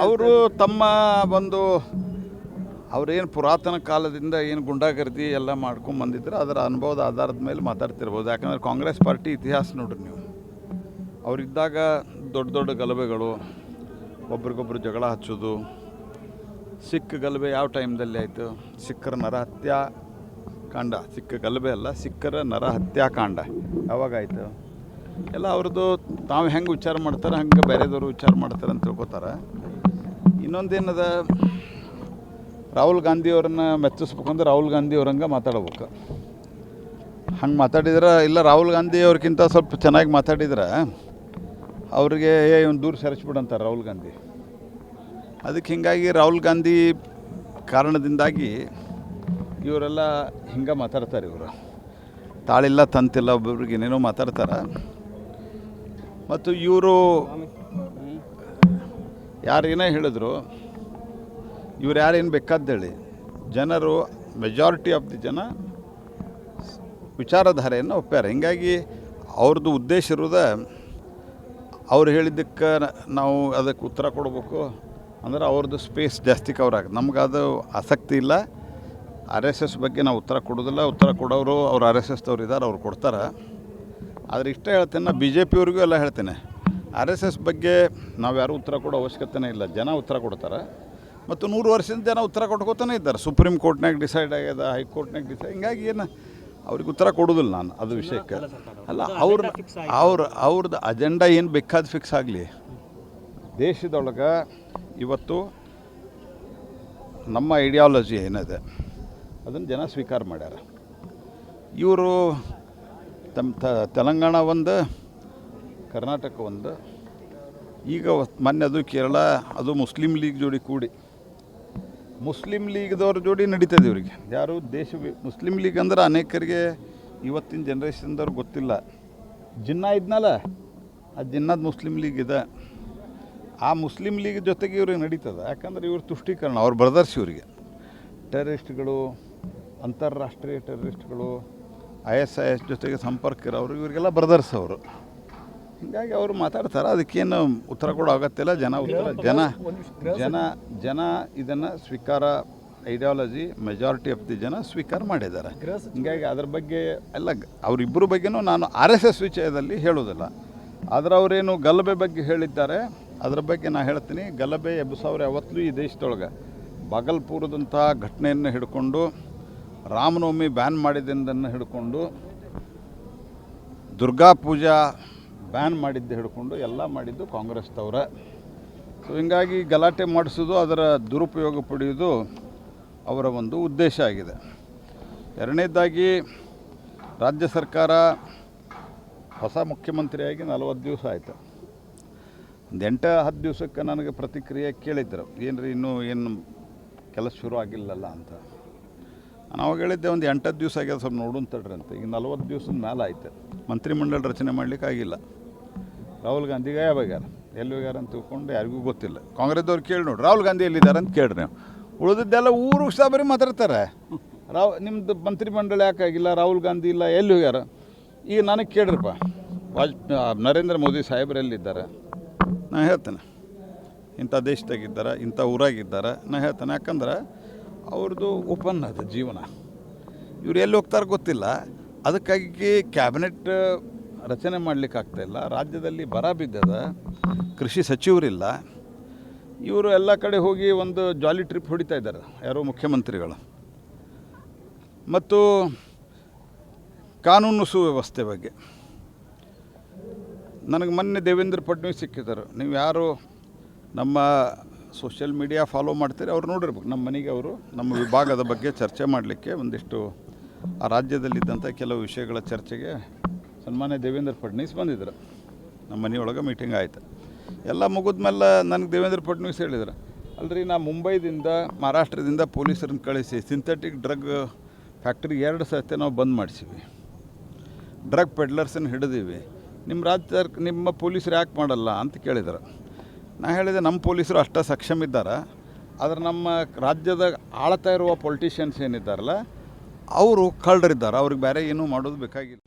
ಅವರು ತಮ್ಮ ಒಂದು ಅವರೇನು ಪುರಾತನ ಕಾಲದಿಂದ ಏನು ಗುಂಡಾಗರ್ದಿ ಎಲ್ಲ ಮಾಡ್ಕೊಂಡು ಬಂದಿದ್ರು ಅದರ ಅನುಭವದ ಆಧಾರದ ಮೇಲೆ ಮಾತಾಡ್ತಿರ್ಬೋದು. ಯಾಕಂದರೆ ಕಾಂಗ್ರೆಸ್ ಪಾರ್ಟಿ ಇತಿಹಾಸ ನೋಡ್ರಿ ನೀವು, ಅವರಿದ್ದಾಗ ದೊಡ್ಡ ದೊಡ್ಡ ಗಲಭೆಗಳು, ಒಬ್ರಿಗೊಬ್ರು ಜಗಳ ಹಚ್ಚೋದು, ಸಿಖ್ ಗಲಭೆ ಯಾವ ಟೈಮ್ದಲ್ಲಿ ಆಯಿತು, ಸಿಖ್ಖರ ನರಹತ್ಯಾಕಾಂಡ, ಸಿಖ್ ಗಲಭೆ ಅಲ್ಲ, ಸಿಖ್ಖರ ನರಹತ್ಯಾಕಾಂಡ ಯಾವಾಗಾಯಿತು ಎಲ್ಲ ಅವ್ರದ್ದು ತಾವು ಹೆಂಗೆ ವಿಚಾರ ಮಾಡ್ತಾರೆ ಹಂಗೆ ಬೇರೆದವರು ವಿಚಾರ ಮಾಡ್ತಾರೆ ಅಂತ ತಿಳ್ಕೊತಾರೆ. ಇನ್ನೊಂದೇನದ, ರಾಹುಲ್ ಗಾಂಧಿಯವ್ರನ್ನ ಮೆಚ್ಚಿಸ್ಬೇಕಂದ್ರೆ ರಾಹುಲ್ ಗಾಂಧಿಯವ್ರಂಗೆ ಮಾತಾಡ್ಬೇಕು. ಹಂಗೆ ಮಾತಾಡಿದ್ರೆ ಇಲ್ಲ, ರಾಹುಲ್ ಗಾಂಧಿಯವ್ರಿಗಿಂತ ಸ್ವಲ್ಪ ಚೆನ್ನಾಗಿ ಮಾತಾಡಿದ್ರೆ ಅವ್ರಿಗೆ ಒಂದು ದೂರ ಸರಿಸ್ಬಿಡಂತಾರೆ ರಾಹುಲ್ ಗಾಂಧಿ. ಅದಕ್ಕೆ ಹೀಗಾಗಿ ರಾಹುಲ್ ಗಾಂಧಿ ಕಾರಣದಿಂದಾಗಿ ಇವರೆಲ್ಲ ಹಿಂಗೆ ಮಾತಾಡ್ತಾರೆ. ಇವರು ತಾಳಿಲ್ಲ ತಂತಿಲ್ಲ, ಒಬ್ಬೊಬ್ರಿಗೆ ಏನೇನೋ ಮಾತಾಡ್ತಾರೆ. ಮತ್ತು ಇವರು ಯಾರೇನೇ ಹೇಳಿದ್ರು, ಇವ್ರು ಯಾರೇನು ಬೇಕಾದ್ದೇಳಿ ಜನರು ಮೆಜಾರಿಟಿ ಆಫ್ ದಿ ಜನ ವಿಚಾರಧಾರೆಯನ್ನು ಒಪ್ಪ್ಯಾರ. ಹೀಗಾಗಿ ಅವ್ರದ್ದು ಉದ್ದೇಶ ಇರೋದು ಅವ್ರು ಹೇಳಿದ್ದಕ್ಕೆ ನಾವು ಅದಕ್ಕೆ ಉತ್ತರ ಕೊಡಬೇಕು ಅಂದ್ರೆ ಅವ್ರದ್ದು ಸ್ಪೇಸ್ ಜಾಸ್ತಿ ಕವರ್ ಆಗುತ್ತೆ. ನಮ್ಗೆ ಅದು ಆಸಕ್ತಿ ಇಲ್ಲ. RSS ಬಗ್ಗೆ ನಾವು ಉತ್ತರ ಕೊಡೋದಿಲ್ಲ. ಉತ್ತರ ಕೊಡೋರು ಅವ್ರು RSS ದವ್ರು ಇದ್ದಾರೆ, ಅವ್ರು ಕೊಡ್ತಾರೆ. ಆದರೆ ಇಷ್ಟ ಹೇಳ್ತೇನೆ, ನಾನು BJP ಅವ್ರಿಗೂ ಎಲ್ಲ ಹೇಳ್ತೇನೆ, RSS ಬಗ್ಗೆ ನಾವು ಯಾರೂ ಉತ್ತರ ಕೊಡೋ ಅವಶ್ಯಕತೆನೇ ಇಲ್ಲ. ಜನ ಉತ್ತರ ಕೊಡ್ತಾರೆ. ಮತ್ತು 100 ವರ್ಷದಿಂದ ಜನ ಉತ್ತರ ಕೊಟ್ಕೋತಾನೆ ಇದ್ದಾರೆ. ಸುಪ್ರೀಂ ಕೋರ್ಟ್ನಾಗ ಡಿಸೈಡ್ ಆಗ್ಯದ, ಹೈಕೋರ್ಟ್ನಾಗ ಡಿಸೈಡ್, ಹಿಂಗಾಗಿ ಏನು ಅವ್ರಿಗೆ ಉತ್ತರ ಕೊಡೋದಿಲ್ಲ ನಾನು ಅದು ವಿಷಯಕ್ಕೆ. ಅಲ್ಲ, ಅವ್ರದ್ದು ಅಜೆಂಡಾ ಏನು ಬೇಕಾದ ಫಿಕ್ಸ್ ಆಗಲಿ. ದೇಶದೊಳಗೆ ಇವತ್ತು ನಮ್ಮ ಐಡಿಯಾಲಜಿ ಏನಿದೆ ಅದನ್ನು ಜನ ಸ್ವೀಕಾರ ಮಾಡ್ಯಾರ. ಇವರು ತಮ್ಮ ತೆಲಂಗಾಣ ಒಂದು, ಕರ್ನಾಟಕ ಒಂದು, ಈಗ ಮೊನ್ನೆ ಅದು ಕೇರಳ, ಅದು ಮುಸ್ಲಿಂ ಲೀಗ್ ಜೋಡಿ ಕೂಡಿ, ಮುಸ್ಲಿಂ ಲೀಗ್ದವ್ರ ಜೋಡಿ ನಡೀತದೆ ಇವ್ರಿಗೆ. ಯಾರು ಮುಸ್ಲಿಂ ಲೀಗ್ ಅಂದ್ರೆ ಅನೇಕರಿಗೆ ಇವತ್ತಿನ ಜನ್ರೇಷನ್ದವ್ರಿಗೆ ಗೊತ್ತಿಲ್ಲ. ಜಿನ್ನಾ ಇದ್ನಲ್ಲ, ಆ ಜಿನ್ನಾದ ಮುಸ್ಲಿಂ ಲೀಗ್ ಇದೆ. ಆ ಮುಸ್ಲಿಂ ಲೀಗ್ ಜೊತೆಗೆ ಇವ್ರಿಗೆ ನಡೀತದೆ. ಯಾಕಂದ್ರೆ ಇವ್ರ ತುಷ್ಟೀಕರಣ, ಅವ್ರ ಬ್ರದರ್ಸ್ ಇವರಿಗೆ ಟೆರರಿಸ್ಟ್ಗಳು, ಅಂತಾರಾಷ್ಟ್ರೀಯ ಟೆರರಿಸ್ಟ್ಗಳು, ISIS ಜೊತೆಗೆ ಸಂಪರ್ಕ ಇರೋರು, ಇವರಿಗೆಲ್ಲ ಬ್ರದರ್ಸ್ ಅವರು. ಹೀಗಾಗಿ ಅವರು ಮಾತಾಡ್ತಾರೆ. ಅದಕ್ಕೇನು ಉತ್ತರ ಕೊಡೋ ಅಗತ್ಯ ಜನ ಜನ ಇದನ್ನು ಸ್ವೀಕಾರ, ಐಡಿಯಾಲಜಿ ಮೆಜಾರಿಟಿ ಆಫ್ ದಿ ಜನ ಸ್ವೀಕಾರ ಮಾಡಿದ್ದಾರೆ. ಹೀಗಾಗಿ ಅದ್ರ ಬಗ್ಗೆ ಎಲ್ಲ ಅವರಿಬ್ಬರ ಬಗ್ಗೆನೂ ನಾನು RSS ವಿಷಯದಲ್ಲಿ ಹೇಳೋದಿಲ್ಲ. ಆದರೆ ಅವರೇನು ಗಲಭೆ ಬಗ್ಗೆ ಹೇಳಿದ್ದಾರೆ, ಅದರ ಬಗ್ಗೆ ನಾನು ಹೇಳ್ತೀನಿ. ಗಲಭೆ ಎಬ್ಬಿಸೋರು ಯಾವತ್ತೂ ಈ ದೇಶದೊಳಗೆ ಬಾಗಲ್ಪುರದಂಥ ಘಟನೆಯನ್ನು ಹಿಡ್ಕೊಂಡು, ರಾಮನವಮಿ ಬ್ಯಾನ್ ಮಾಡಿದ್ದನ್ನು ಹಿಡ್ಕೊಂಡು, ದುರ್ಗಾ ಪೂಜಾ ಬ್ಯಾನ್ ಮಾಡಿದ್ದು ಹಿಡ್ಕೊಂಡು ಎಲ್ಲ ಮಾಡಿದ್ದು ಕಾಂಗ್ರೆಸ್ದವ್ರ. ಸೊ ಹೀಗಾಗಿ ಗಲಾಟೆ ಮಾಡಿಸೋದು, ಅದರ ದುರುಪಯೋಗ ಪಡೆಯೋದು ಅವರ ಒಂದು ಉದ್ದೇಶ ಆಗಿದೆ. ಎರಡನೇದಾಗಿ, ರಾಜ್ಯ ಸರ್ಕಾರ ಹೊಸ ಮುಖ್ಯಮಂತ್ರಿಯಾಗಿ 40 ದಿವಸ ಆಯಿತು. ಒಂದು 8-10 ದಿವಸಕ್ಕೆ ನನಗೆ ಪ್ರತಿಕ್ರಿಯೆ ಕೇಳಿದ್ರು, ಏನು ರೀ ಇನ್ನೂ ಏನು ಕೆಲಸ ಶುರು ಆಗಿಲ್ಲಲ್ಲ ಅಂತ. ನಾನು ಅವಾಗ ಹೇಳಿದ್ದೆ, ಒಂದು 8-10 ದಿವಸ ಆಗ್ಯದ, ಸ್ವಲ್ಪ ನೋಡೋಣ ತಡ್ರಿ ಅಂತ. ಈಗ 40 ದಿವಸದ ಮೇಲೆ ಆಯ್ತು. ಮಂತ್ರಿಮಂಡಲ ರಚನೆ ಮಾಡಲಿಕ್ಕೆ ಆಗಿಲ್ಲ. ರಾಹುಲ್ ಗಾಂಧಿಗೆ ಯಾವಾಗ್ಯಾರ, ಎಲ್ಲಿ ಹೋಗ್ಯಾರ ಅಂತ ತಿಳ್ಕೊಂಡು ಯಾರಿಗೂ ಗೊತ್ತಿಲ್ಲ. ಕಾಂಗ್ರೆಸ್ದವ್ರು ಕೇಳಿ ನೋಡಿ, ರಾಹುಲ್ ಗಾಂಧಿ ಎಲ್ಲಿದ್ದಾರೆ ಅಂತ ಕೇಳ್ರಿ ನೀವು. ಉಳಿದಿದ್ದೆಲ್ಲ ಊರು ಸಾಬರಿ ಮಾತಾಡ್ತಾರೆ. ನಿಮ್ಮದು ಮಂತ್ರಿಮಂಡಲ ಯಾಕಾಗಿಲ್ಲ, ರಾಹುಲ್ ಗಾಂಧಿ ಇಲ್ಲ, ಎಲ್ಲಿ ಹೋಗ್ಯಾರ. ಈಗ ನನಗೆ ಕೇಳ್ರಿಪ್ಪ, ನರೇಂದ್ರ ಮೋದಿ ಸಾಹೇಬ್ರು ಎಲ್ಲಿದ್ದಾರೆ, ನಾನು ಹೇಳ್ತೇನೆ. ಇಂಥ ದೇಶದಾಗಿದ್ದಾರೆ, ಇಂಥ ಊರಾಗಿದ್ದಾರೆ, ನಾನು ಹೇಳ್ತೇನೆ. ಯಾಕಂದ್ರೆ ಅವ್ರದ್ದು ಓಪನ್ ಅದು ಜೀವನ. ಇವ್ರು ಎಲ್ಲಿ ಹೋಗ್ತಾರೆ ಗೊತ್ತಿಲ್ಲ. ಅದಕ್ಕಾಗಿ ಕ್ಯಾಬಿನೆಟ್ ರಚನೆ ಮಾಡಲಿಕ್ಕೆ ಆಗ್ತಾಯಿಲ್ಲ. ರಾಜ್ಯದಲ್ಲಿ ಬರ ಬಿದ್ದದ, ಕೃಷಿ ಸಚಿವರಿಲ್ಲ. ಇವರು ಎಲ್ಲ ಕಡೆ ಹೋಗಿ ಒಂದು ಜಾಲಿ ಟ್ರಿಪ್ ಹೊಡಿತಾ ಇದ್ದಾರೆ, ಯಾರೋ ಮುಖ್ಯಮಂತ್ರಿಗಳು. ಮತ್ತು ಕಾನೂನು ಸುವ್ಯವಸ್ಥೆ ಬಗ್ಗೆ ನನಗೆ ಮೊನ್ನೆ ದೇವೇಂದ್ರ ಫಡ್ನವೀಸ್ ಸಿಕ್ಕಿದ್ದಾರೆ. ನೀವು ಯಾರು ನಮ್ಮ ಸೋಷಿಯಲ್ ಮೀಡಿಯಾ ಫಾಲೋ ಮಾಡ್ತೀರಿ ಅವ್ರು ನೋಡಿರ್ಬೇಕು. ನಮ್ಮ ಮನೆಗೆ ಅವರು ನಮ್ಮ ವಿಭಾಗದ ಬಗ್ಗೆ ಚರ್ಚೆ ಮಾಡಲಿಕ್ಕೆ, ಒಂದಿಷ್ಟು ಆ ರಾಜ್ಯದಲ್ಲಿದ್ದಂಥ ಕೆಲವು ವಿಷಯಗಳ ಚರ್ಚೆಗೆ ಸನ್ಮಾನ್ಯ ದೇವೇಂದ್ರ ಫಡ್ನವೀಸ್ ಬಂದಿದ್ರು. ನಮ್ಮ ಮನೆಯೊಳಗೆ ಮೀಟಿಂಗ್ ಆಯಿತು. ಎಲ್ಲ ಮುಗಿದ್ಮೇಲೆ ನನಗೆ ದೇವೇಂದ್ರ ಫಡ್ನವೀಸ್ ಹೇಳಿದ್ರು, ಅಲ್ರಿ ನಾ ಮುಂಬೈದಿಂದ, ಮಹಾರಾಷ್ಟ್ರದಿಂದ ಪೊಲೀಸರನ್ನು ಕಳಿಸಿ ಸಿಂಥೆಟಿಕ್ ಡ್ರಗ್ ಫ್ಯಾಕ್ಟ್ರಿ 2 ಸತಿ ನಾವು ಬಂದ್ ಮಾಡಿಸಿವಿ, ಡ್ರಗ್ ಪೆಡ್ಲರ್ಸನ್ನು ಹಿಡಿದೀವಿ. ನಿಮ್ಮ ರಾಜ್ಯ ನಿಮ್ಮ ಪೊಲೀಸರು ಯಾಕೆ ಮಾಡಲ್ಲ ಅಂತ ಕೇಳಿದ್ರು. ನಾನು ಹೇಳಿದೆ, ನಮ್ಮ ಪೊಲೀಸರು ಅಷ್ಟೇ ಸಕ್ಷಮ ಇದ್ದಾರೆ. ಆದರೆ ನಮ್ಮ ರಾಜ್ಯದ ಆಳ್ತಾ ಇರುವ ಪೊಲಿಟಿಷಿಯನ್ಸ್ ಏನಿದ್ದಾರಲ್ಲ, ಅವರು ಕಳ್ಳರಿದ್ದಾರೆ. ಅವ್ರಿಗೆ ಬೇರೆ ಏನೂ ಮಾಡೋದು ಬೇಕಾಗಿಲ್ಲ.